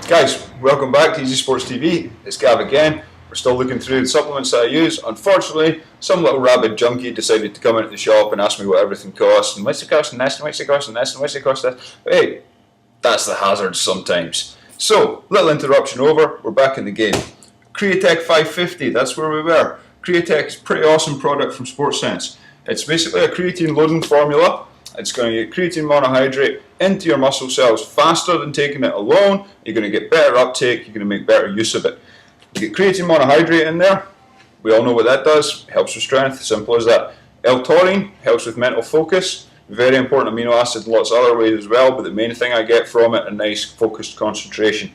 Guys, welcome back to Easy Sports TV. It's Gav again. We're still looking through the supplements that I use. Unfortunately, some little rabid junkie decided to come into the shop and ask me what everything costs, and what's it cost, and this, and what's it cost, and this, and what's it cost, that. But hey, that's the hazard sometimes. So, little interruption over, we're back in the game. Createch 550, that's where we were. Createch is a pretty awesome product from Sports Sense. It's basically a creatine loading formula. It's going to get creatine monohydrate into your muscle cells faster than taking it alone. You're going to get better uptake, you're going to make better use of it. You get creatine monohydrate in there. We all know what that does. It helps with strength, simple as that. L-taurine helps with mental focus. Very important amino acid in lots of other ways as well, but the main thing I get from it, a nice focused concentration.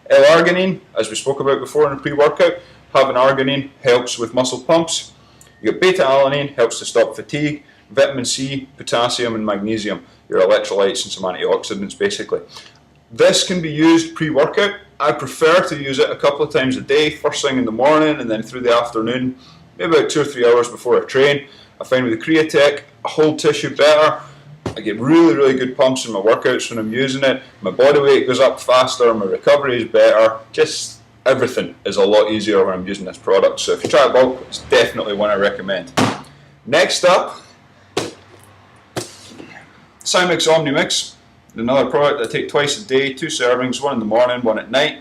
L-arginine, as we spoke about before in the pre-workout, having arginine helps with muscle pumps. You get beta-alanine, helps to stop fatigue. Vitamin C, potassium and magnesium, your electrolytes and some antioxidants basically. This can be used pre-workout. I prefer to use it a couple of times a day, first thing in the morning and then through the afternoon, maybe about 2 or 3 hours before I train. I find with the Createch, I hold tissue better. I get really good pumps in my workouts when I'm using it. My body weight goes up faster, my recovery is better. Just everything is a lot easier when I'm using this product. So if you try it out, it's definitely one I recommend. Next up, Cymix Omnimix, another product I take twice a day, 2 servings, one in the morning, one at night.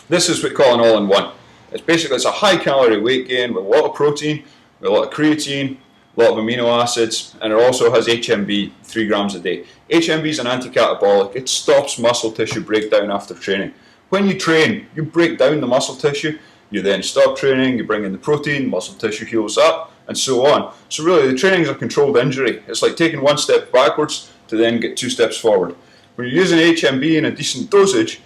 This is what we call an all-in-one. It's a high calorie weight gain with a lot of protein, with a lot of creatine, a lot of amino acids, and it also has HMB, 3 grams a day. HMB is an anti-catabolic. It stops muscle tissue breakdown after training. When you train, you break down the muscle tissue, you then stop training, you bring in the protein, muscle tissue heals up, and so on. So really, the training is a controlled injury. It's like taking 1 step backwards to then get 2 steps forward. When you're using HMB in a decent dosage,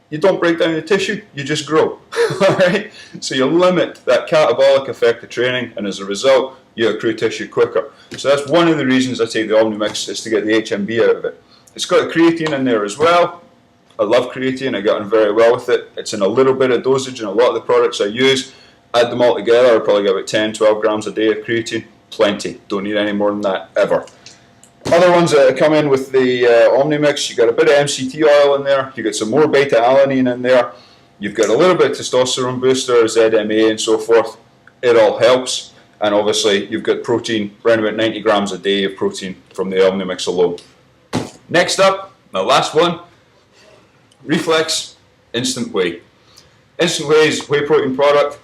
you don't break down the tissue, you just grow. Alright? So you limit that catabolic effect of training, and as a result, you accrue tissue quicker. So that's one of the reasons I take the Omnimix, is to get the HMB out of it. It's got creatine in there as well. I love creatine, I get on very well with it. It's in a little bit of dosage in a lot of the products I use. Add them all together, I probably get about 10-12 grams a day of creatine. Plenty, don't need any more than that, ever. Other ones that come in with the Omnimix, you got a bit of MCT oil in there, you got some more beta-alanine in there, you've got a little bit of testosterone booster, ZMA and so forth. It all helps. And obviously you've got protein, around about 90 grams a day of protein from the Omnimix alone. Next up, the last one, Reflex Instant Whey. Instant Whey is a whey protein product.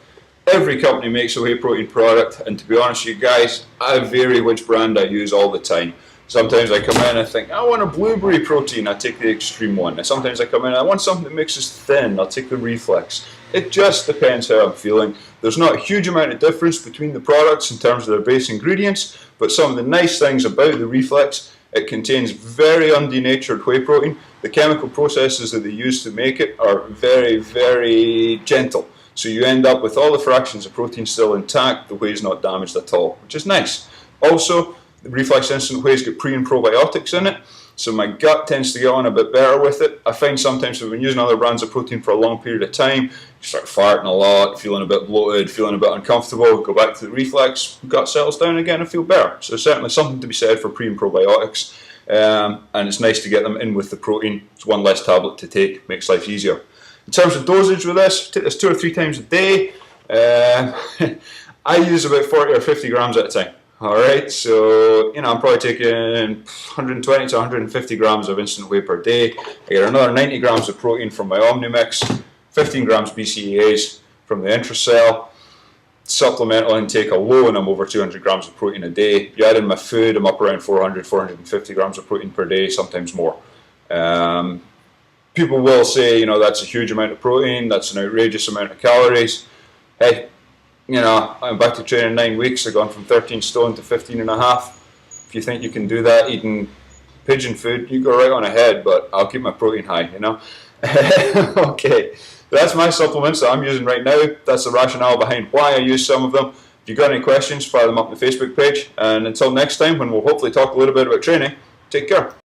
Every company makes a whey protein product, and to be honest with you guys, I vary which brand I use all the time. Sometimes I come in and I think, I want a blueberry protein, I take the extreme one. And sometimes I come in and I want something that mixes thin, I'll take the Reflex. It just depends how I'm feeling. There's not a huge amount of difference between the products in terms of their base ingredients, but some of the nice things about the Reflex, it contains very undenatured whey protein. The chemical processes that they use to make it are very gentle. So you end up with all the fractions of protein still intact, the whey is not damaged at all, which is nice. Also, the Reflex Instant Whey's got pre and probiotics in it, so my gut tends to get on a bit better with it. I find sometimes if I've been using other brands of protein for a long period of time, you start farting a lot, feeling a bit bloated, feeling a bit uncomfortable, go back to the Reflex, gut settles down again and feel better. So certainly something to be said for pre and probiotics. And it's nice to get them in with the protein. It's one less tablet to take, makes life easier. In terms of dosage with this, take this 2 or 3 times a day. I use about 40 or 50 grams at a time. Alright, so I'm probably taking 120 to 150 grams of instant whey per day. I get another 90 grams of protein from my Omnimix, 15 grams BCAAs from the Intracell. Supplemental intake alone, I'm over 200 grams of protein a day. You add in my food, I'm up around 400, 450 grams of protein per day, sometimes more. People will say, that's a huge amount of protein, that's an outrageous amount of calories. Hey, I'm back to training 9 weeks, I've gone from 13 stone to 15 and a half. If you think you can do that eating pigeon food, you go right on ahead, but I'll keep my protein high, Okay. That's my supplements that I'm using right now. That's the rationale behind why I use some of them. If you've got any questions, fire them up on the Facebook page. And until next time, when we'll hopefully talk a little bit about training, take care.